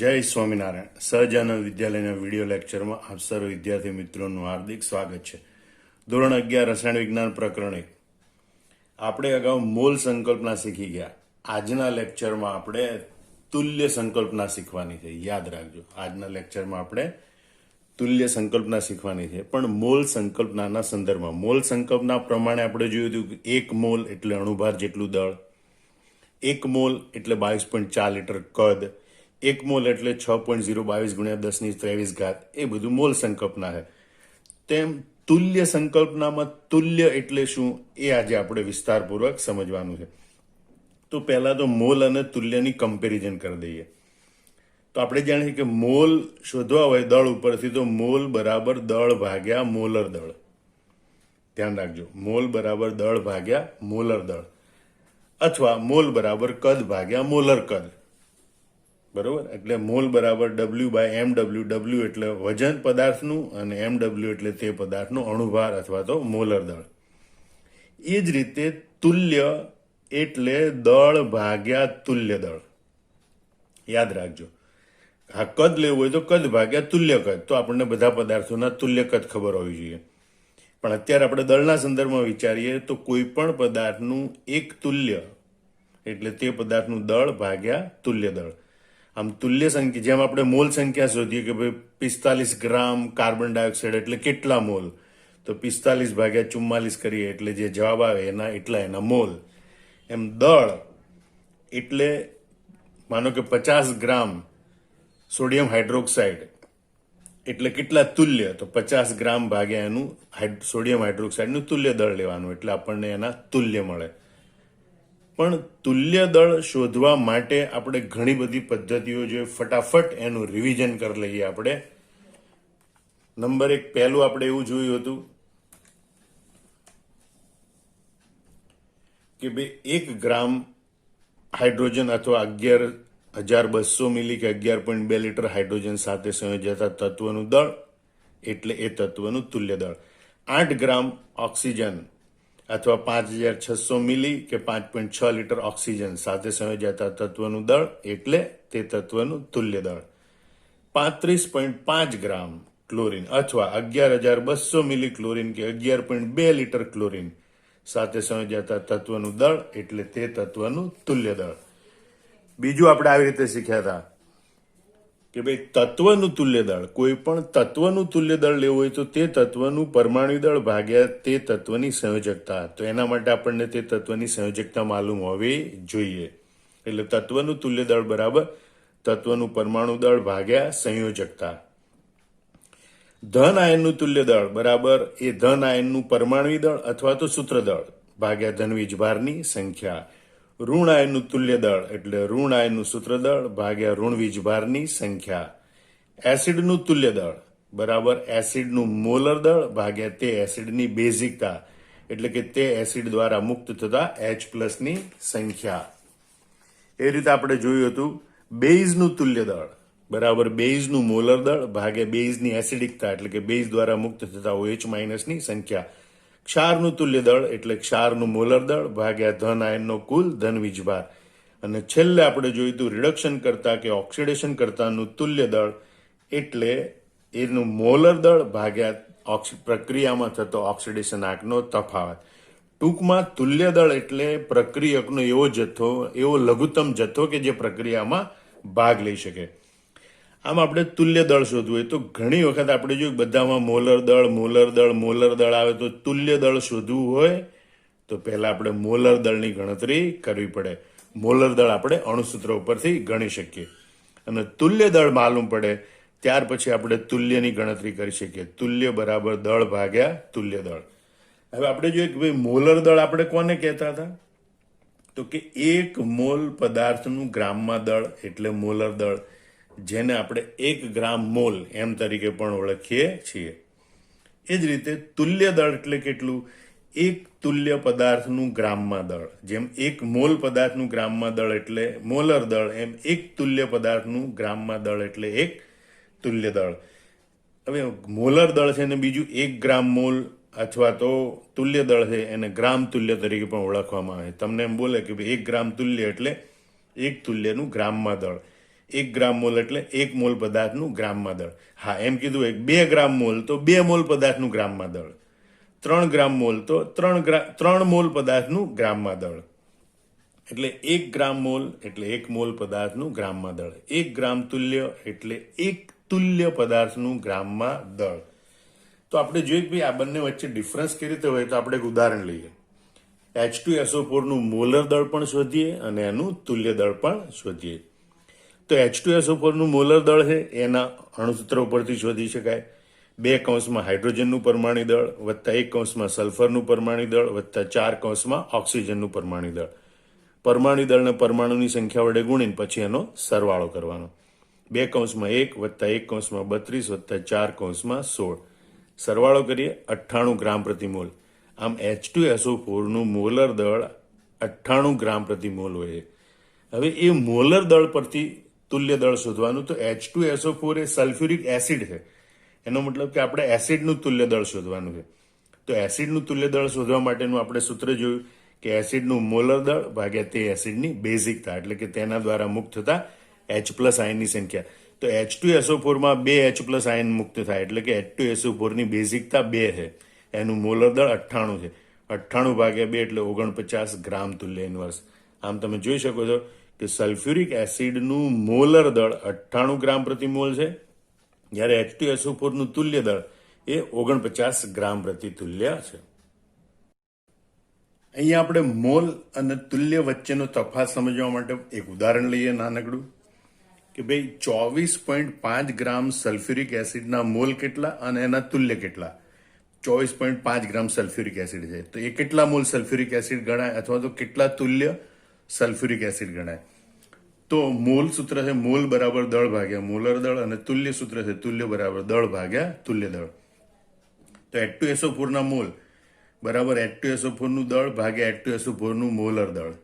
જય સ્વામિનારાયણ. સહજાનંદ વિદ્યાલયના વિડીયો લેક્ચરમાં આપ સર્વ વિદ્યાર્થી મિત્રોનું હાર્દિક સ્વાગત છે. ધોરણ 11 રસાયણ વિજ્ઞાન પ્રકરણ 1. આપણે અગાઉ મોલ સંકલ્પના શીખી ગયા. આજના લેક્ચરમાં આપણે તુલ્ય સંકલ્પના શીખવાની છે. યાદ રાખજો, આજના લેક્ચરમાં આપણે તુલ્ય સંકલ્પના શીખવાની છે, પણ મોલ સંકલ્પનાના સંદર્ભમાં. મોલ સંકલ્પના પ્રમાણે આપણે જોયું હતું કે 1 મોલ એટલે અણુભાર જેટલું દળ, 1 મોલ એટલે 22.4 લીટર કદ, 1 મોલ એટલે 6.022 ગુણ્યા 10⁻23 ઘાત. એ બધું મોલ સંકલ્પના છે. તેમ તુલ્ય સંકલ્પનામાં તુલ્ય એટલે શું એ આજે આપણે વિસ્તારપૂર્વક સમજવાનું છે. તો પહેલા તો મોલ અને તુલ્યની કમ્પેરિઝન કરી દઈએ. તો આપણે જાણીએ કે મોલ શોધવા હોય દળ ઉપરથી, તો મોલ બરાબર દળ ભાગ્યા મોલર દળ. ધ્યાન રાખજો, મોલ બરાબર દળ ભાગ્યા મોલર દળ, અથવા મોલ બરાબર કદ ભાગ્યા મોલર કદ. બરોબર? એટલે મોલ બરાબર W/mw. W એટલે વજન પદાર્થનું અને mw એટલે તે પદાર્થનું અણુભાર અથવા તો મોલર દળ. એ જ રીતે તુલ્ય એટલે દળ ભાગ્યા તુલ્ય દળ. યાદ રાખજો, આ કદ લેવું હોય તો કદ ભાગ્યા તુલ્ય કદ. તો આપણને બધા પદાર્થોના તુલ્ય કદ ખબર હોવી જોઈએ. પણ અત્યારે આપણે દળના સંદર્ભમાં વિચારીએ તો કોઈ પણ પદાર્થનું એક તુલ્ય એટલે તે પદાર્થનું દળ ભાગ્યા તુલ્ય દળ. આમ તુલ્ય સંખ્યા, જેમ આપણે મોલ સંખ્યા શોધીએ કે ભાઈ 45 ગ્રામ કાર્બન ડાયોક્સાઇડ એટલે કેટલા મોલ, તો 45 ભાગ્યા 44 કરીએ એટલે જે જવાબ આવે એના મોલ. એમ દળ એટલે માનો કે 50 ગ્રામ સોડિયમ હાઇડ્રોક્સાઇડ એટલે કેટલા તુલ્ય, તો 50 ગ્રામ ભાગ્યા એનું સોડિયમ હાઇડ્રોક્સાઇડનું તુલ્ય દળ લેવાનું એટલે આપણને એના તુલ્ય મળે. પણ તુલ્ય દળ શોધવા માટે આપણે ઘણી બધી પદ્ધતિઓ જોઈએ. ફટાફટ એનું રિવિઝન કરી લઈએ આપણે. નંબર 1, પહેલું આપણે એવું જોયું હતું કે ભાઈ 1 ગ્રામ હાઇડ્રોજન અથવા 11,200 મિલી કે 11.2 લીટર હાઇડ્રોજન સાથે સંયોજાતા તત્વનું દળ એટલે એ તત્વનું તુલ્ય દળ. 8 ગ્રામ ઓક્સિજન અથવા 5,600 મિલી કે 5.6 લીટર ઓક્સિજન સાથે સંયોજાતા તત્વનું દળ એટલે તે તત્વનું તુલ્ય દળ. 35.5 ગ્રામ ક્લોરીન અથવા 11,200 મિલી ક્લોરીન કે 11.2 લીટર ક્લોરીન સાથે સંયોજાતા તત્વનું દળ એટલે તે તત્વનું તુલ્ય દળ. બીજું આપણે આવી રીતે શીખ્યા હતા કે ભાઈ તત્વનું તુલ્ય દળ, કોઈ પણ તત્વનું તુલ્ય દળ લેવું હોય તો તે તત્વનું પરમાણુ દળ ભાગ્યા તે તત્વની સંયોજકતા. તો એના માટે આપણને તે તત્વની સંયોજકતા માલુમ હોવી જોઈએ. એટલે તત્વનું તુલ્ય દળ બરાબર તત્વનું પરમાણુ દળ ભાગ્યા સંયોજકતા. ધન આયનનું તુલ્ય દળ બરાબર એ ધન આયનનું પરમાણુ દળ અથવા તો સૂત્ર દળ ભાગ્યા ધન વીજભારની સંખ્યા. ઋણ આયનનું તુલ્ય દળ એટલે ઋણ આયનનું સૂત્ર દળ ભાગ્યા ઋણ વીજભારની સંખ્યા. એસિડનું તુલ્ય દળ બરાબર એસિડનું મોલર દળ ભાગ્યા તે એસિડની બેઝિકતા એટલે કે તે એસિડ દ્વારા મુક્ત થતા H+ ની સંખ્યા. એ રીતે આપણે જોયું હતું બેઝનું તુલ્ય દળ બરાબર બેઝનું મોલર દળ ભાગ્યા બેઝની એસિડિકતા એટલે કે બેઝ દ્વારા મુક્ત થતા OH- ની સંખ્યા. ક્ષારનું તુલ્ય દળ એટલે ક્ષારનું મોલર દળ ભાગ્યા ધન આયનનો કુલ ધન વીજભાર. અને છેલ્લે આપણે જોયું હતું રિડક્શન કરતા કે ઓક્સિડેશન કરતાનું તુલ્ય દળ એટલે એનું મોલર દળ ભાગ્યા પ્રક્રિયામાં થતો ઓક્સિડેશન આંકનો તફાવત. ટૂંકમાં તુલ્ય દળ એટલે પ્રક્રિયકનો એવો લઘુત્તમ જથ્થો કે જે પ્રક્રિયામાં ભાગ લઈ શકે. આમ આપણે તુલ્ય દળ શોધવું હોય તો ઘણી વખત આપણે જોયું બધામાં મોલર દળ આવે. તો તુલ્ય દળ શોધવું હોય તો પહેલા આપણે મોલર દળની ગણતરી કરવી પડે. મોલર દળ આપણે અણુસૂત્ર ઉપરથી ગણી શકીએ અને તુલ્ય દળ માલુમ પડે ત્યાર પછી આપણે તુલ્યની ગણતરી કરી શકીએ. તુલ્ય બરાબર દળ ભાગ્યા તુલ્ય દળ. હવે આપણે જોઈએ કે ભાઈ મોલર દળ આપણે કોને કહેતા હતા, તો કે 1 મોલ પદાર્થનું ગ્રામમાં દળ એટલે મોલર દળ, જેને આપણે 1 ગ્રામ મોલ એમ તરીકે પણ ઓળખીએ છીએ. એ જ રીતે તુલ્ય દળ એટલે કેટલું, 1 તુલ્ય પદાર્થનું ગ્રામમાં દળ. જેમ 1 મોલ પદાર્થનું ગ્રામમાં દળ એટલે મોલર દળ, એમ 1 તુલ્ય પદાર્થનું ગ્રામમાં દળ એટલે 1 તુલ્ય દળ. હવે મોલર દળ છે ને બીજું 1 ગ્રામ મોલ અથવા તો તુલ્ય દળ છે એને ગ્રામ તુલ્ય તરીકે પણ ઓળખવામાં આવે. તમને એમ બોલે કે 1 ગ્રામ તુલ્ય એટલે 1 તુલ્યનું ગ્રામમાં દળ. 1 ગ્રામ મોલ એટલે 1 મોલ પદાર્થનું ગ્રામમાં દળ. હા, એમ કીધું 2 ગ્રામ મોલ તો 2 મોલ પદાર્થનું ગ્રામમાં દળ. 3 ગ્રામ મોલ તો 3 મોલ પદાર્થનું ગ્રામમાં દળ. એટલે 1 ગ્રામ મોલ એટલે 1 મોલ પદાર્થનું ગ્રામમાં દળ. 1 ગ્રામ તુલ્ય એટલે 1 તુલ્ય પદાર્થનું ગ્રામમાં દળ. તો આપણે જોઈએ કે ભાઈ આ બંને વચ્ચે ડિફરન્સ કેવી રીતે હોય, તો આપણે એક ઉદાહરણ લઈએ. H2SO4 નું મોલર દળ પણ શોધીએ અને એનું તુલ્ય દળ પણ શોધીએ. તો H2SO4 નું મોલર દળ છે એના અણુસૂત્ર ઉપરથી શોધી શકાય. 2 કૌંસમાં હાઇડ્રોજનનું પરમાણુ દળ વત્તા 1 કૌંસમાં સલ્ફરનું પરમાણુ દળ વત્તા 4 કૌંસમાં ઓક્સિજનનું પરમાણુ દળ. પરમાણુ દળને પરમાણુની સંખ્યા વડે ગુણીને પછી એનો સરવાળો કરવાનો. 2 કૌંસમાં 1 વત્તા 1 કૌંસમાં 32 વત્તા 4 કૌંસમાં 16. સરવાળો કરીએ 98 ગ્રામ પ્રતિ મોલ. આમ H2SO4 નું મોલર દળ 98 ગ્રામ પ્રતિ મોલ હોય. હવે એ મોલર દળ પરથી તુલ્ય દળ શોધવાનું. તો H2SO4 એ સલ્ફ્યુરિક એસિડ છે, એનો મતલબ કે આપણે એસિડનું તુલ્ય દળ શોધવાનું છે. તો એસિડનું તુલ્ય દળ શોધવા માટેનું આપણે સૂત્ર જોયું કે એસિડનું મોલર દળ ભાગ્યા તે એસિડની બેઝિકતા, એટલે કે તેના દ્વારા મુક્ત થતા H+ આયનની સંખ્યા. તો H2SO4 માં 2 H+ આયન મુક્ત થાય, એટલે કે H2SO4 ની બેઝિકતા 2 છે. એનું મોલર દળ 98 છે. 98 ભાગ્યા 2 એટલે 49 ગ્રામ તુલ્ય ઇન્વર્સ. આમ તમે જોઈ શકો છો કે સલ્ફ્યુરિક એસિડનું મોલર દળ 98 ગ્રામ પ્રતિ મોલ છે, જ્યારે H2SO4 નું તુલ્ય દળ એ 49 ગ્રામ પ્રતિ તુલ્ય છે. અહીંયા આપણે મોલ અને તુલ્ય વચ્ચેનો તફાત સમજવા માટે એક ઉદાહરણ લઈએ નાનકડું, કે ભાઈ 24.5 ગ્રામ સલ્ફ્યુરિક એસિડના મોલ કેટલા અને એના તુલ્ય કેટલા. 24.5 ગ્રામ સલ્ફ્યુરિક એસિડ છે, તો એ કેટલા મોલ સલ્ફ્યુરિક એસિડ ગણાય, અથવા તો કેટલા તુલ્ય સલ્ફ્યુરિક એસિડ ગણાય. તો મોલ સૂત્ર છે મોલ બરાબર દળ ભાગ્યા મોલર દળ, અને તુલ્ય સૂત્ર છે તુલ્ય બરાબર દળ ભાગ્યા તુલ્ય દળ. તો H2SO4 ના મોલ બરાબર H2SO4 નું દળ ભાગ્યા H2SO4 નું મોલર દળ.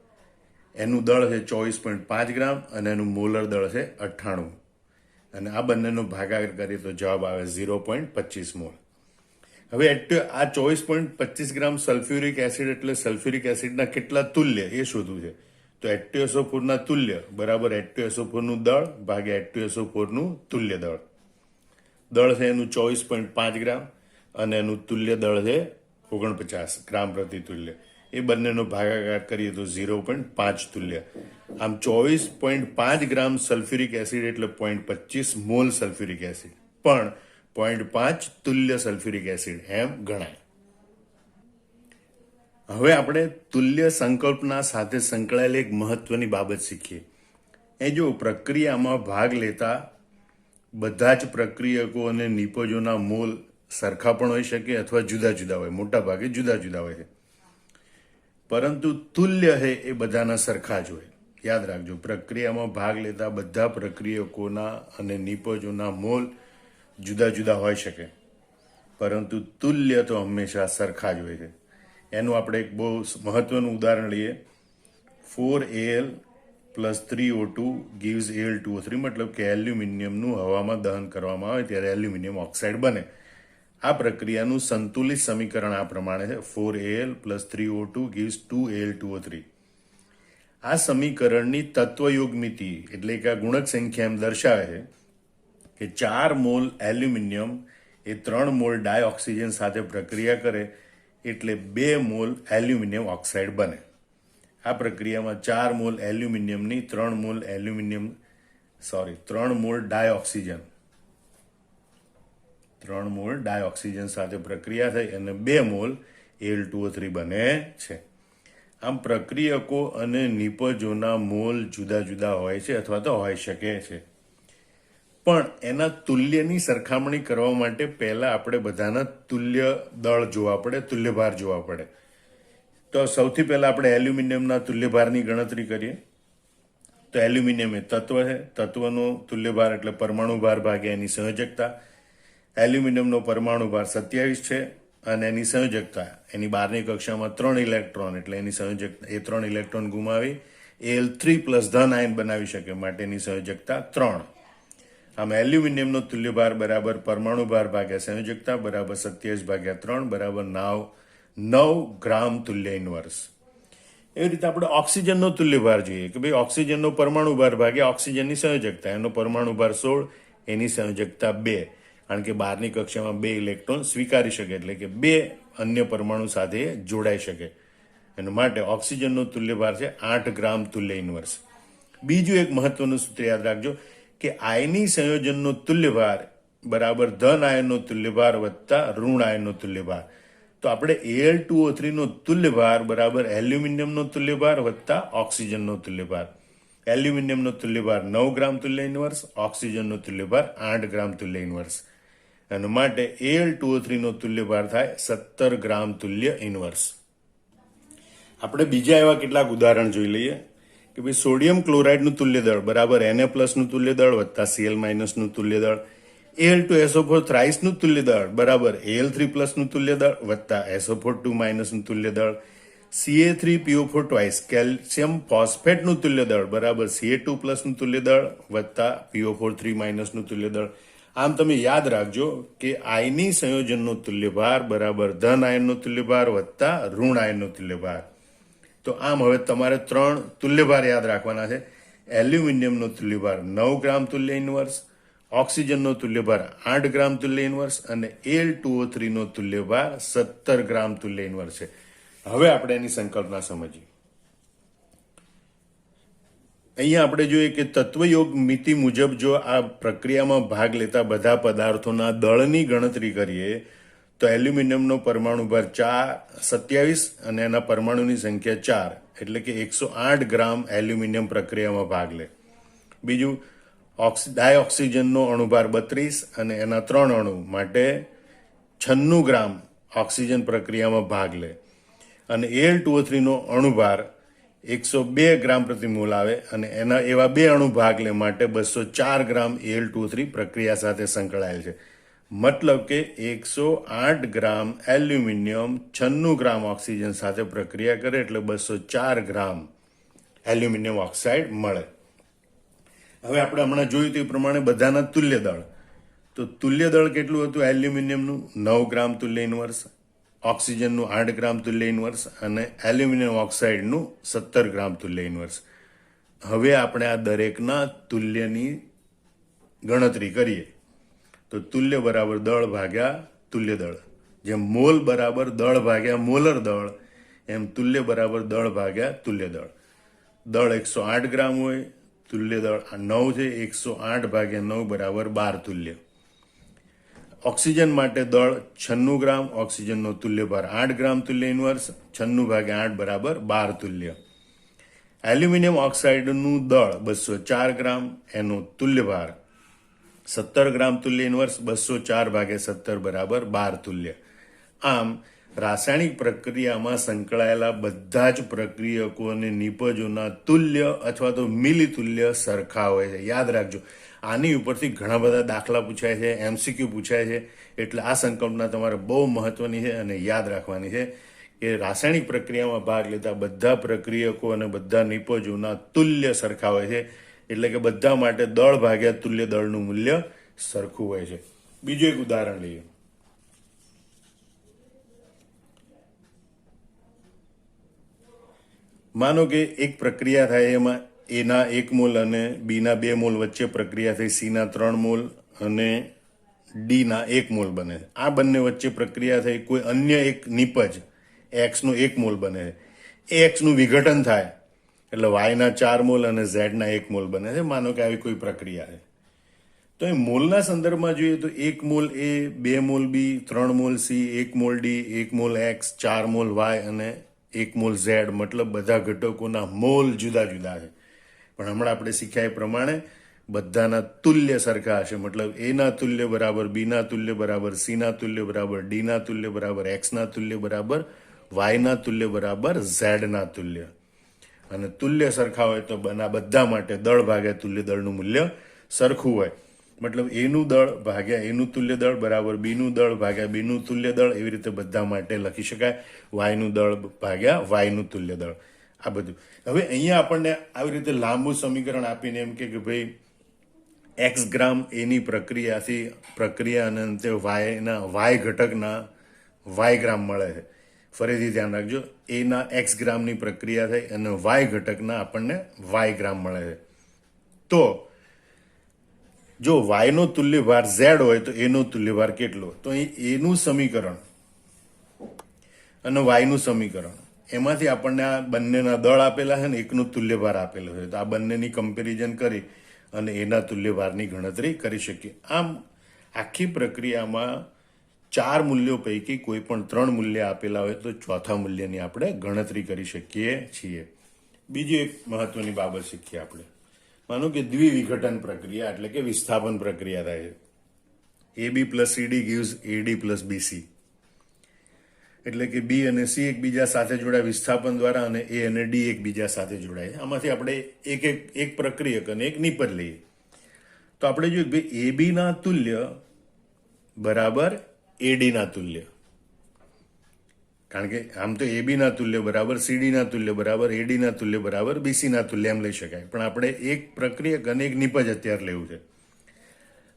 એનું દળ છે 24.5 ગ્રામ અને એનું મોલર દળ છે 98, અને આ બંનેનો ભાગાકાર કરીએ તો જવાબ આવે 0.25 મોલ. હવે આ 24.25 ગ્રામ સલ્ફ્યુરિક એસિડ એટલે સલ્ફ્યુરિક એસિડના કેટલા તુલ્ય એ શોધવું છે. તો H2SO4 ના તુલ્ય બરાબર H2SO4 નું દળ ભાગ્યા H2SO4 નું તુલ્ય દળ. દળ છે એનું 24.5 ગ્રામ અને એનું તુલ્ય દળ છે 49 ગ્રામ પ્રતિ તુલ્ય. એ બંનેનો ભાગાકાર કરીએ તો 0.5 તુલ્ય. આમ 24.5 ગ્રામ સલ્ફ્યુરિક એસિડ એટલે 0.25 મોલ સલ્ફ્યુરિક એસિડ, પણ 0.5 તુલ્ય સલ્ફ્યુરિક એસિડ એમ ગણાય. હવે આપણે તુલ્ય સંકલ્પના સાથે સંકળાયેલી એક મહત્વની બાબત શીખીએ. એ જો પ્રક્રિયામાં ભાગ લેતા બધા જ પ્રક્રિયકો અને નિપજોના મોલ સરખા પણ હોઈ શકે અથવા જુદા જુદા હોય, મોટા ભાગે જુદા જુદા હોય છે, પરંતુ તુલ્ય છે એ બધાના સરખા જ હોય. યાદ રાખજો, પ્રક્રિયામાં ભાગ લેતા બધા પ્રક્રિયકોના અને નિપજોના મોલ જુદા જુદા હોઈ શકે, પરંતુ તુલ્ય તો હંમેશા સરખા જ હોય છે. એનું આપણે એક બહુ મહત્વનું ઉદાહરણ લઈએ. 4Al + 3O2 gives Al2O3, મતલબ કે એલ્યુમિનિયમનું હવામાં દહન કરવામાં આવે ત્યારે એલ્યુમિનિયમ ઓક્સાઇડ બને. આ પ્રક્રિયાનું સંતુલિત સમીકરણ આ પ્રમાણે છે: 4Al + 3O2 gives 2Al2O3. આ સમીકરણની તત્વયોગમિતિ એટલે કે ગુણક સંખ્યા એમ દર્શાવે છે કે 4 મોલ એલ્યુમિનિયમ એ 3 મોલ ડાયઓક્સિજન સાથે પ્રક્રિયા કરે એટલે 2 મોલ એલ્યુમિનિયમ ઓક્સાઇડ બને. આ પ્રક્રિયામાં 4 મોલ એલ્યુમિનિયમની 3 મોલ ડાયઓક્સિજન સાથે પ્રક્રિયા થઈ અને 2 મોલ Al2O3 બને છે. આમ પ્રક્રિયકો અને નિપજોના મોલ જુદા જુદા હોય છે અથવા તો હોઈ શકે છે, પણ એના તુલ્યની સરખામણી કરવા માટે પહેલા આપણે બધાના તુલ્ય દળ જોવા પડે, તુલ્યભાર જોવા પડે. તો સૌથી પહેલા આપણે એલ્યુમિનિયમના તુલ્યભારની ગણતરી કરીએ. તો એલ્યુમિનિયમ એ તત્વ છે, તત્વનો તુલ્યભાર એટલે પરમાણુ ભાર ભાગ્યા એની સંયોજકતા. એલ્યુમિનિયમનો પરમાણુ ભાર 27 છે અને એની સંયોજકતા એની બહારની કક્ષામાં 3 ઇલેક્ટ્રોન, એટલે એની સંયોજકતા એ 3 ઇલેક્ટ્રોન ગુમાવી Al3+ ધન આયન બનાવી શકે માટેની સંયોજકતા 3. આમ એલ્યુમિનિયમનો તુલ્યભાર બરાબર પરમાણુ ભાર ભાગ્યા સંયોજકતા બરાબર 27/3 બરાબર 9 ગ્રામ તુલ્ય ઇન્વર્સ. એવી રીતે આપણે ઓક્સિજનનો તુલ્યભાર જોઈએ કે ભાઈ ઓક્સિજનનો પરમાણુ ભાર ભાગ્યા ઓક્સિજનની સંયોજકતા, એનો પરમાણુ ભાર 16, એની સંયોજકતા 2, કારણ કે બહારની કક્ષામાં 2 ઇલેક્ટ્રોન સ્વીકારી શકે, એટલે કે 2 અન્ય પરમાણુ સાથે જોડાઈ શકે. એના માટે ઓક્સિજનનો તુલ્યભાર છે 8 ગ્રામ તુલ્ય ઇન્વર્સ. બીજું એક મહત્વનું સૂત્ર યાદ રાખજો કે આયની સંયોજનનો તુલ્યભાર બરાબર ધન આયનનો તુલ્યભાર વત્તા ઋણ આયનનો તુલ્યભાર. તો આપણે Al2O3 નો તુલ્યભાર બરાબર એલ્યુમિનિયમનો તુલ્યભાર વત્તા ઓક્સિજનનો તુલ્યભાર. એલ્યુમિનિયમનો તુલ્યભાર 9 ગ્રામ તુલ્ય ઇન્વર્સ, ઓક્સિજનનો તુલ્યભાર 8 ગ્રામ તુલ્ય ઇન્વર્સ. અને માટે Al2O3 નો તુલ્યભાર થાય 17 ગ્રામ તુલ્ય ઇન્વર્સ. આપણે બીજા એવા કેટલાક ઉદાહરણ જોઈ લઈએ કે ભાઈ સોડિયમ ક્લોરાઇડનું તુલ્ય દળ બરાબર Na+ નું તુલ્ય દળ વત્તા Cl- નું તુલ્ય દળ, Al2SO4 થ્રાઇસ નું તુલ્ય દળ બરાબર Al3+ નું તુલ્ય દળ વત્તા SO4 નું તુલ્ય દળ, Ca3PO4 ટ્વાઇસ કેલ્શિયમ ફોસ્ફેટ નું તુલ્ય દળ બરાબર Ca2+ નું તુલ્ય દળ વત્તા PO4 નું તુલ્ય દળ. આમ તમે યાદ રાખજો કે આયની સંયોજનનો તુલ્યભાર બરાબર ધન આયનનો તુલ્યભાર વત્તા ઋણ આયનનો તુલ્યભાર. તો આમ હવે તમારે 3 તુલ્યભાર યાદ રાખવાના છે. એલ્યુમિનિયમનો તુલ્યભાર 9 ગ્રામ તુલ્ય ઇન્વર્સ, ઓક્સિજનનો તુલ્યભાર 8 ગ્રામ તુલ્ય ઇન્વર્સ અને Al2O3 નો તુલ્યભાર 17 ગ્રામ તુલ્ય ઇન્વર્સ છે. હવે આપણે એની સંકલ્પના સમજીએ. અહીંયા આપણે જોઈએ કે તત્વયોગ મિતિ મુજબ જો આ પ્રક્રિયામાં ભાગ લેતા બધા પદાર્થોના દળની ગણતરી કરીએ તો એલ્યુમિનિયમનો પરમાણુ ભાર 27 અને એના પરમાણુની સંખ્યા 4, એટલે કે 108 ગ્રામ એલ્યુમિનિયમ પ્રક્રિયામાં ભાગ લે. બીજું ડાયઓક્સિજનનો અણુભાર 32 અને એના 3 અણુ માટે 96 ગ્રામ ઓક્સિજન પ્રક્રિયામાં ભાગ લે. અને Al2O3 નો અણુભાર 102 ગ્રામ પ્રતિ મોલ આવે અને એના એવા 2 અણુ ભાગ લે માટે 204 ગ્રામ Al2O3 પ્રક્રિયા સાથે સંકળાયેલ છે. મતલબ કે 108 ગ્રામ એલ્યુમિનિયમ 96 ગ્રામ ઓક્સિજન સાથે પ્રક્રિયા કરે એટલે 204 ગ્રામ એલ્યુમિનિયમ ઓક્સાઇડ મળે. હવે આપણે હમણાં જોયું તે પ્રમાણે બધાના તુલ્ય દળ. તો તુલ્ય દળ કેટલું હતું? એલ્યુમિનિયમનું 9 ગ્રામ તુલ્ય ઇન્વર્સ, ઓક્સિજનનું 8 ગ્રામ તુલ્ય ઇન્વર્સ અને એલ્યુમિનિયમ ઓક્સાઇડનું 17 ગ્રામ તુલ્ય ઇન્વર્સ. હવે આપણે આ દરેકના તુલ્યની ગણતરી કરીએ તો તુલ્ય બરાબર દળ ભાગ્યા તુલ્ય દળ. જેમ મોલ બરાબર દળ ભાગ્યા મોલર દળ, એમ તુલ્ય બરાબર દળ ભાગ્યા તુલ્ય દળ. દળ 108 ગ્રામ હોય, તુલ્ય દળ 9 છે, 108 ભાગ્યા 9 બરાબર 12 તુલ્ય. ઓક્સિજન માટે દળ 96 ગ્રામ, ઓક્સિજનનો તુલ્યભાર 8 ગ્રામ તુલ્ય ઇન્વર્સ, 96 ભાગ્યા 8 બરાબર 12 તુલ્ય. એલ્યુમિનિયમ ઓક્સાઇડનું દળ 204 ગ્રામ, એનો તુલ્યભાર 17 ગ્રામ તુલ્ય ઇન્વર્સ, 204 ભાગ્યા 17 બરાબર 12 તુલ્ય. આમ રાસાયણિક પ્રક્રિયામાં સંકળાયેલા બધા જ પ્રક્રિયકો અને નિપજોના તુલ્ય અથવા તો મિલી તુલ્ય સરખા હોય છે. યાદ રાખજો, આની ઉપરથી ઘણા બધા દાખલા પૂછાય છે, MCQ પૂછાય છે. એટલે આ સંકલ્પના તમારે બહુ મહત્વની છે અને યાદ રાખવાની છે કે રાસાયણિક પ્રક્રિયામાં ભાગ લેતા બધા પ્રક્રિયકો અને બધા નિપજોના તુલ્ય સરખા હોય છે. એટલે કે બધા માટે દળ ભાગ્યા તુલ્ય દળનું મૂલ્ય સરખું હોય છે. બીજું એક ઉદાહરણ લઈએ. માનો કે એક પ્રક્રિયા થાય, એમાં એના 1 મોલ અને બીના 2 મોલ વચ્ચે પ્રક્રિયા થઈ, સીના 3 મોલ અને ડીના 1 મોલ બને. આ બંને વચ્ચે પ્રક્રિયા થઈ, કોઈ અન્ય એક નિપજ એક્સનો 1 મોલ બને છે. એક્સનું વિઘટન થાય એટલે વાયના 4 મોલ અને ઝેડના 1 મોલ બને છે. માનો કે આવી કોઈ પ્રક્રિયા છે. તો એ મોલના સંદર્ભમાં જોઈએ તો 1 mole A, 2 mole B, 3 mole C, 1 mole D, 1 mole X, 4 mole Y અને 1 મોલ ઝેડ. મતલબ બધા ઘટકોના મોલ જુદા જુદા છે. પણ હમણાં આપણે શીખ્યા એ પ્રમાણે બધાના તુલ્ય સરખા હશે. મતલબ એના તુલ્ય બરાબર બીના તુલ્ય બરાબર સીના તુલ્ય બરાબર ડીના તુલ્ય બરાબર એક્સના તુલ્ય બરાબર વાયના તુલ્ય બરાબર ઝેડના તુલ્ય. અને તુલ્ય સરખા હોય તો બધા માટે દળ ભાગ્યા તુલ્ય દળનું મૂલ્ય સરખું હોય. મતલબ એનું દળ ભાગ્યા એનું તુલ્ય દળ બરાબર બીનું દળ ભાગ્યા બીનું તુલ્ય દળ. એવી રીતે બધા માટે લખી શકાય. વાયનું દળ ભાગ્યા વાયનું તુલ્ય દળ. આ બધું. હવે અહીંયા આપણને આવી રીતે લાંબુ સમીકરણ આપીને એમ કે ભાઈ એક્સ ગ્રામ એની પ્રક્રિયા અને અંતે વાયના વાય ઘટકના વાય ગ્રામ મળે છે. ફરીથી ધ્યાન રાખજો, એના એક્સ ગ્રામની પ્રક્રિયા થઈ અને વાય ઘટકના આપણને વાય ગ્રામ મળે છે. તો જો વાયનો તુલ્યભાર ઝેડ હોય તો એનો તુલ્યભાર કેટલો? તો અહીં એનું સમીકરણ અને વાયનું સમીકરણ એમાંથી આપણને આ બંનેના દળ આપેલા છે ને એકનું તુલ્યભાર આપેલો છે. તો આ બંનેની કમ્પેરિઝન કરી અને એના તુલ્યભારની ગણતરી કરી શકીએ. આમ આખી પ્રક્રિયામાં 4 મૂલ્યો પૈકી કોઈ પણ 3 મૂલ્ય આપેલા હોય તો ચોથા મૂલ્યની આપણે ગણતરી કરી શકીએ છીએ. બીજી એક મહત્વની બાબત શીખીએ આપણે. માનો કે દ્વિવિઘટન પ્રક્રિયા એટલે કે વિસ્થાપન પ્રક્રિયા થાય છે. AB plus CD gives AD plus BC. એટલે કે બી અને સી એકબીજા સાથે જોડાય વિસ્થાપન દ્વારા અને એ અને ડી એકબીજા સાથે જોડાય. આમાંથી આપણે એક પ્રક્રિયક અને એક નિપજ લઈએ. તો આપણે જોઈએ ભાઈ AB ના તુલ્ય બરાબર AD ના તુલ્ય. કારણ કે આમ તો AB ના તુલ્ય બરાબર CD ના તુલ્ય બરાબર AD ના તુલ્ય બરાબર BC ના તુલ્ય એમ લઈ શકાય. પણ આપણે એક પ્રક્રિયક અને એક નિપજ અત્યારે લેવું છે.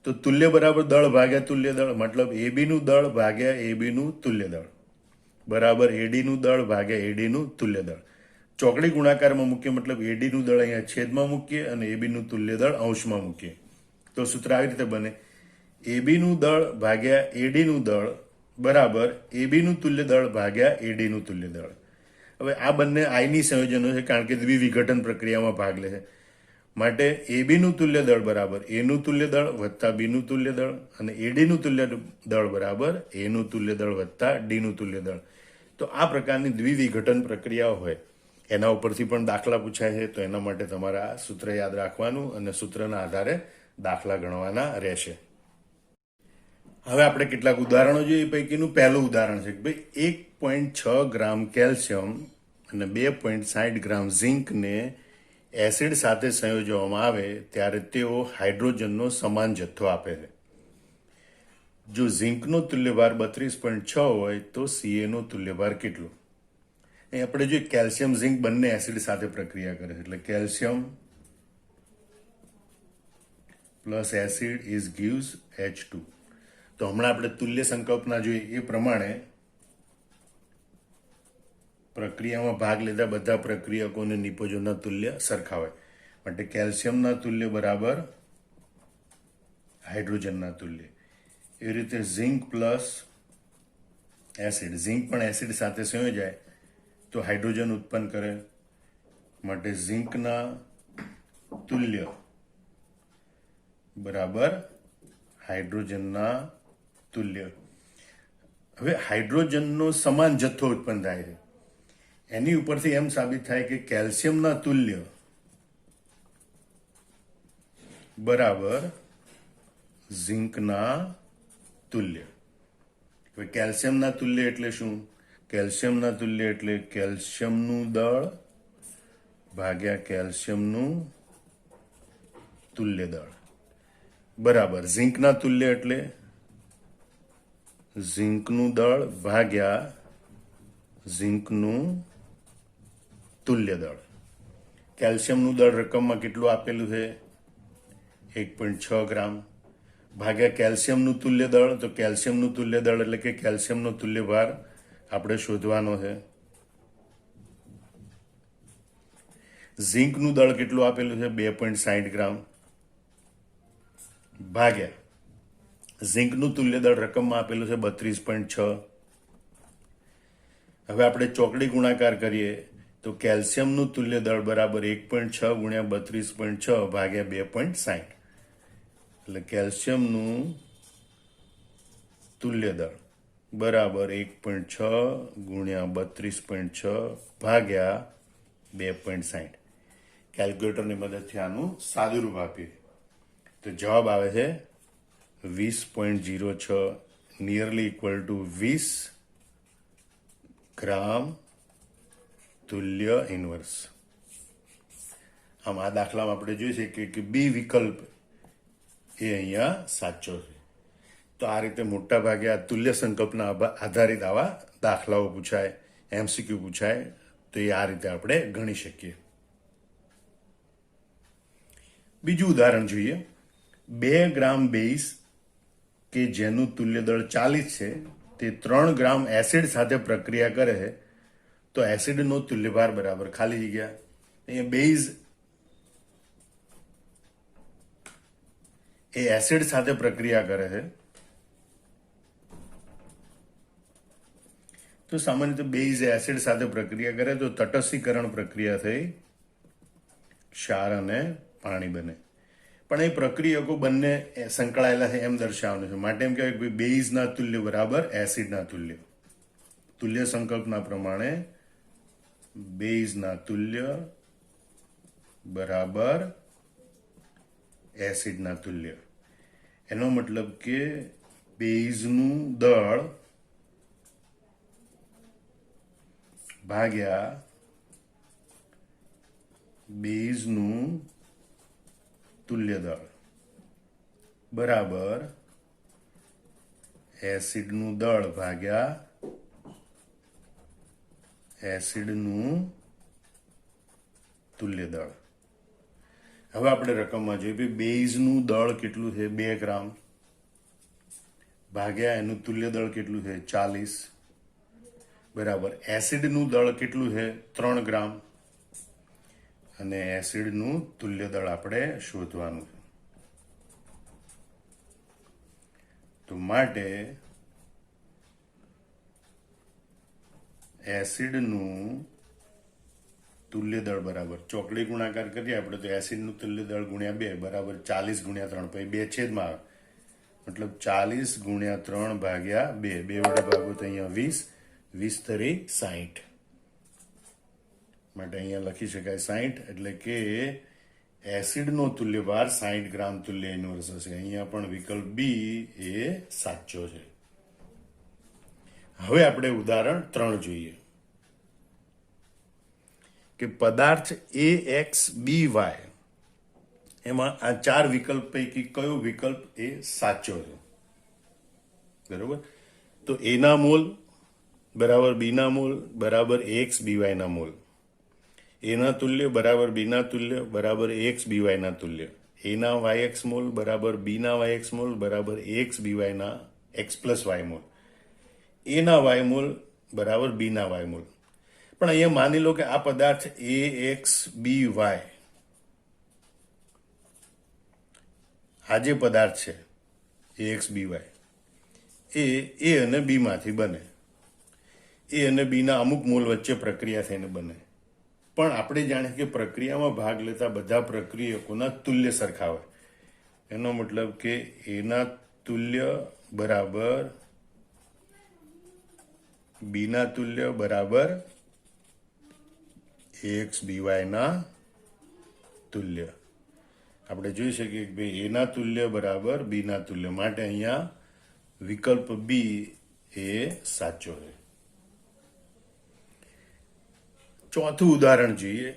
તો તુલ્ય બરાબર દળ ભાગ્યા તુલ્ય દળ, મતલબ AB નું દળ ભાગ્યા AB નું તુલ્ય દળ બરાબર AD નું દળ ભાગ્યા AD નું તુલ્ય દળ. ચોકડી ગુણાકારમાં મૂકીએ, મતલબ AD નું દળ અહીંયા છેદમાં મૂકીએ અને AB નું તુલ્ય દળ અંશમાં મૂકીએ. તો સૂત્ર આવી રીતે બને, AB નું દળ ભાગ્યા AD નું દળ બરાબર AB નું તુલ્ય દળ ભાગ્યા AD નું તુલ્ય દળ. હવે આ બંને આઈની સંયોજનો છે કારણ કે દ્વિવિઘટન પ્રક્રિયામાં ભાગ લે છે. માટે AB નું તુલ્ય દળ બરાબર A નું તુલ્ય દળ વત્તા B નું તુલ્ય દળ અને AD નું તુલ્ય દળ બરાબર A નું તુલ્ય દળ વત્તા D નું તુલ્ય દળ. તો આ પ્રકારની દ્વિવિઘટન પ્રક્રિયાઓ હોય એના ઉપરથી પણ દાખલા પૂછાય છે. તો એના માટે તમારે આ સૂત્ર યાદ રાખવાનું અને સૂત્રના આધારે દાખલા ગણવાના રહેશે. હવે આપણે કેટલાક ઉદાહરણો જોઈએ. એ પૈકીનું પહેલું ઉદાહરણ છે કે ભાઈ 1.6 ગ્રામ કેલ્શિયમ અને 2.60 ગ્રામ ઝિંકને એસિડ સાથે સંયોજવામાં આવે ત્યારે તેઓ હાઇડ્રોજનનો સમાન જથ્થો આપે છે. જો ઝિંકનો તુલ્યભાર 32.6 હોય તો Caનો તુલ્યભાર કેટલો? અહીં આપણે જોઈએ કેલ્શિયમ ઝિંક બંને એસિડ સાથે પ્રક્રિયા કરે છે એટલે calcium plus acid is gives H2. તો હમણાં આપણે તુલ્ય સંકલ્પના જોઈએ એ પ્રમાણે પ્રક્રિયામાં ભાગ લેતા બધા પ્રક્રિયકોને નિપજોના તુલ્ય સરખા હોય. માટે કેલ્શિયમના તુલ્ય બરાબર હાઇડ્રોજનના તુલ્ય. એ રીતે ઝિંક પ્લસ એસિડ, ઝિંક પણ એસિડ સાથે સંયોજાય તો હાઇડ્રોજન ઉત્પન્ન કરે. માટે ઝિંકના તુલ્ય બરાબર હાઇડ્રોજનના તુલ્ય. હવે હાઇડ્રોજનનો સમાન જથ્થો ઉત્પન્ન થાય છે. એની ઉપરથી એમ સાબિત થાય કે કેલ્શિયમના તુલ્ય બરાબર ઝિંકના તુલ્ય. હવે કેલ્શિયમના તુલ્ય એટલે શું? કેલ્શિયમના તુલ્ય એટલે કેલ્શિયમનું દળ ભાગ્યા કેલ્શિયમનું તુલ્ય દળ બરાબર ઝિંકના તુલ્ય એટલે ઝિંકનું દળ ભાગ્યા ઝિંકનું તુલ્ય દળ. કેલ્શિયમનું દળ રકમમાં કેટલું આપેલું છે? 1.6 ગ્રામ ભાગ્યા કેલ્શિયમનું તુલ્ય દળ. તો કેલ્શિયમનું તુલ્ય દળ એટલે કે કેલ્શિયમનો તુલ્યભાર આપણે શોધવાનો છે. ઝિંકનું દળ કેટલું આપેલું છે? 2.60 ગ્રામ ભાગ્યા ઝિંકનું તુલ્ય દળ રકમમાં આપેલું છે 32.6. હવે આપણે ચોકડી ગુણાકાર કરીએ તો કેલ્શિયમનું તુલ્ય દળ બરાબર 1.6 ગુણ્યા 32.6 ભાગ્યા 2.60. એટલે કેલ્શિયમનું તુલ્ય દળ બરાબર 1.6 ગુણ્યા 32.6 ભાગ્યા 2.60. કેલ્ક્યુલેટરની મદદથી આનું સાદુરૂપ આપીએ તો જવાબ આવે છે 20.06 નિયરલી ઇક્વલ ટુ 20 ગ્રામ તુલ્ય ઇન્વર્સ. આમ આ દાખલામાં આપણે જોઈ શકીએ કે બી વિકલ્પ એ અહીંયા સાચો છે. તો આ રીતે મોટા ભાગે આ તુલ્ય સંકલ્પના આધારિત આવા દાખલાઓ પૂછાય, MCQ પૂછાય તો એ આ રીતે આપણે ગણી શકીએ. બીજું ઉદાહરણ જોઈએ. 2 ગ્રામ બેઝ કે જેનું તુલ્ય દળ 40 છે તે 3 ગ્રામ એસિડ સાથે પ્રક્રિયા કરે છે તો એસિડનો તુલ્યભાર બરાબર ખાલી જગ્યા અહીંયા બેઝ એ એસિડ સાથે પ્રક્રિયા કરે છે તો સામાન્ય રીતે બેઝ એસિડ સાથે પ્રક્રિયા કરે તો તટસ્થીકરણ પ્રક્રિયા થઈ ક્ષાર અને પાણી બને પણ એ પ્રક્રિયકો બંને સંકળાયેલા છે એમ દર્શાવવાનું છે માટે એમ કહેવાય કે બેઝના તુલ્ય બરાબર એસિડના તુલ્ય તુલ્ય સંકલ્પના પ્રમાણે બેઝના તુલ્ય બરાબર એસિડના તુલ્ય એનો મતલબ કે બેઝનું દળ ભાગ્યા બેઝનું તુલ્ય દળ બરાબર એસિડનું દળ ભાગ્યા એસિડનું તુલ્ય દળ હવે આપણે રકમમાં જોઈએ બેઝનું દળ કેટલું છે 2 ગ્રામ ભાગ્યા એનું તુલ્ય દળ કેટલું છે 40 બરાબર એસિડનું દળ કેટલું છે 3 ગ્રામ અને એસિડનું તુલ્ય દળ આપણે શોધવાનું છે તો માટે એસિડનું તુલ્ય દળ બરાબર ચોકડી ગુણાકાર કરીએ આપણે તો એસિડનું તુલ્ય દળ ગુણ્યા 2 બરાબર 40 ગુણ્યા 3 પછી 2 છેદમાં આવે મતલબ 40 ગુણ્યા 3 ભાગ્યા 2 2 વડે ભાગો તો અહીંયા 20 20 તરી 60 માટે અહીંયા લખી શકાય 60 એટલે કે એસિડનો તુલ્યભાર 60 ગ્રામ તુલ્ય ઇન્વર્સ હશે અહીંયા પણ વિકલ્પ બી એ સાચો છે હવે આપણે ઉદાહરણ 3 જોઈએ કે પદાર્થ AXBY એમાં આ 4 વિકલ્પ પૈકી કયો વિકલ્પ એ સાચો છે બરોબર તો A ના મોલ બરાબર B ના મોલ બરાબર AXBY ના મોલ A ના તુલ્ય બરાબર B ના તુલ્ય બરાબર AXBY ના તુલ્ય A ના YX મોલ બરાબર B ના YX મોલ બરાબર AXBY ના X plus Y mall A ના Y મોલ બરાબર B ના Y મોલ પણ અહીંયા માની લો કે આ પદાર્થ AXBY આ જે પદાર્થ છે AXBY એ A અને B માંથી બને A અને B ના અમુક મોલ વચ્ચે પ્રક્રિયા થઈને બને પણ આપણે જાણીએ કે પ્રક્રિયામાં ભાગ લેતા બધા પ્રક્રિયકોના તુલ્ય સરખા હોય એનો મતલબ કે A ના તુલ્ય બરાબર B ના તુલ્ય બરાબર AXBY ના તુલ્ય આપણે જોઈ શકીએ કે ભાઈ A ના તુલ્ય બરાબર B ના તુલ્ય માટે અહીંયા વિકલ્પ બી એ સાચો છે ચોથું ઉદાહરણ જોઈએ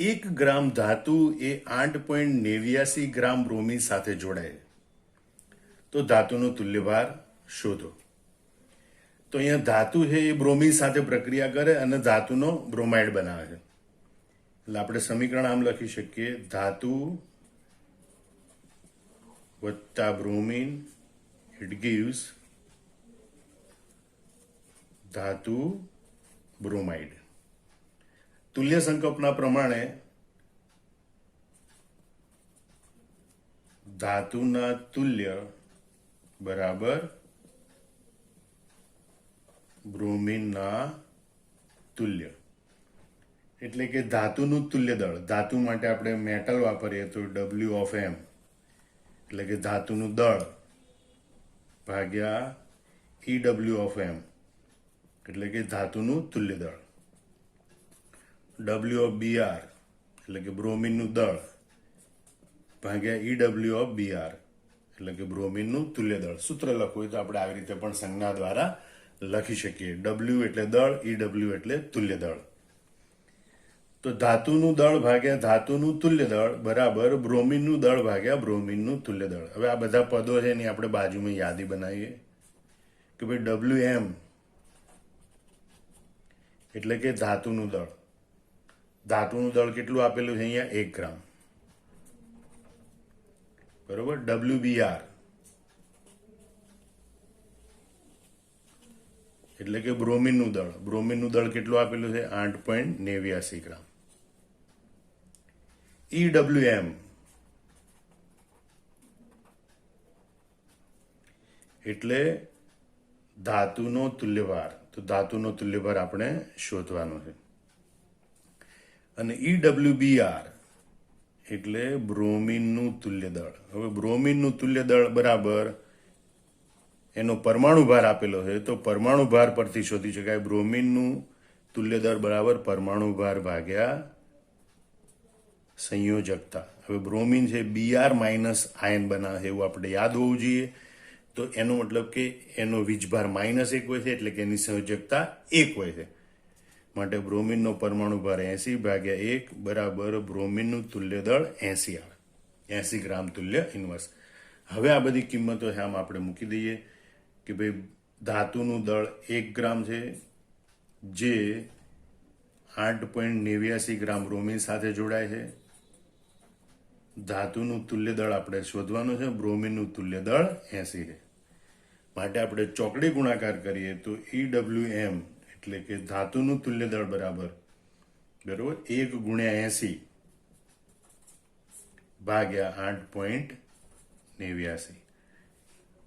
1 ગ્રામ ધાતુ એ 8.89 ગ્રામ બ્રોમિન સાથે જોડાય તો ધાતુનો તુલ્યભાર શોધો તો અહીંયા ધાતુ છે એ બ્રોમિન સાથે પ્રક્રિયા કરે અને ધાતુનો બ્રોમાઇડ બનાવે છે એટલે આપણે સમીકરણ આમ લખી શકીએ ધાતુ વત્તા બ્રોમિન ઇટ gives ધાતુ બ્રોમાઇડ તુલ્ય સંકલ્પના પ્રમાણે ધાતુના તુલ્ય બરાબર બ્રોમિનના તુલ્ય એટલે કે ધાતુનું તુલ્ય દળ ધાતુ માટે આપણે મેટલ વાપરીએ તો W of M એટલે કે ધાતુનું દળ ભાગ્યા EW of M એટલે કે ધાતુનું તુલ્ય દળ W of Br એટલે કે બ્રોમિનનું દળ ભાગ્યા EW of Br એટલે કે બ્રોમિનનું તુલ્ય દળ સૂત્ર લખવું હોય તો આપણે આવી રીતે પણ સંજ્ઞા દ્વારા લખી શકીએ W એટલે દળ EW એટલે તુલ્ય દળ તો ધાતુનું દળ ભાગ્યા ધાતુનું તુલ્ય દળ બરાબર બ્રોમિનનું દળ ભાગ્યા બ્રોમિનનું તુલ્ય દળ હવે આ બધા પદો છે એની આપણે બાજુમાં યાદી બનાવીએ કે ભાઈ WM એટલે કે ધાતુનું દળ કેટલું આપેલું છે અહીંયા 1 ગ્રામ બરોબર WBr એટલે કે બ્રોમિનનું દળ કેટલું આપેલું છે 8.89 ગ્રામ. EWM એટલે ધાતુનો તુલ્યભાર. તો ધાતુનો તુલ્યભાર આપણે શોધવાનો છે. અને EWBR એટલે બ્રોમિનનું તુલ્ય દળ. હવે બ્રોમિનનું તુલ્ય દળ બરાબર એનો પરમાણુ ભાર આપેલો છે, તો પરમાણુ ભાર પરથી શોધી શકાય બ્રોમિનનું તુલ્ય દળ બરાબર પરમાણુ ભાર ભાગ્યા સંયોજકતા. હવે બ્રોમિન છે Br માઇનસ આયન બનાવે એવું આપણે યાદ હોવું જોઈએ. તો એનો મતલબ કે એનો વીજભાર -1 હોય છે, એટલે કે એની સંયોજકતા 1 હોય છે. માટે બ્રોમિનનો પરમાણુ ભાર 80 ભાગ્યા 1 બરાબર બ્રોમિનનું તુલ્ય દળ 80 આવે. 80 ગ્રામ તુલ્ય ઇન્વર્સ. હવે આ બધી કિંમતો આમ આપણે મૂકી દઈએ કે ભાઈ ધાતુનું દળ 1 ગ્રામ છે, જે 8.89 ગ્રામ બ્રોમિન સાથે જોડાય છે. ધાતુનું તુલ્ય દળ આપણે શોધવાનું છે, બ્રોમિનનું તુલ્ય દળ 80 છે. માટે આપણે ચોકડી ગુણાકાર કરીએ તો EWM એટલે કે ધાતુનું તુલ્ય દળ બરાબર 1 ગુણ્યા 80 ભાગ્યા 8.89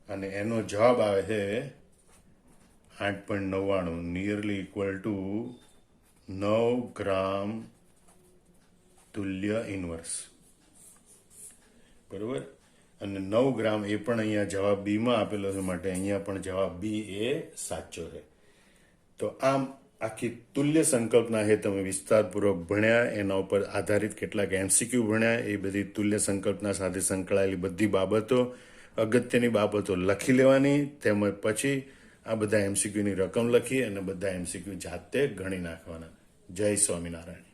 અને એનો જવાબ આવે છે 8.99, નિયરલી ઇક્વલ ટુ 9 ગ્રામ તુલ્ય ઇન્વર્સ. બરોબર. અને 9 ગ્રામ એ પણ અહીંયા જવાબ બી માં આપેલો છે, માટે અહીંયા પણ જવાબ બી એ સાચો છે. તો આમ આખી તુલ્ય સંકલ્પના છે તમે વિસ્તારપૂર્વક ભણ્યા. એના ઉપર આધારિત કેટલાક MCQ ભણ્યા. એ બધી તુલ્ય સંકલ્પના સાથે સંકળાયેલી બધી બાબતો, અગત્યની બાબતો લખી લેવાની. તેમજ પછી આ બધા MCQની રકમ લખી અને બધા MCQ જાતે ગણી નાખવાના. જય સ્વામિનારાયણ.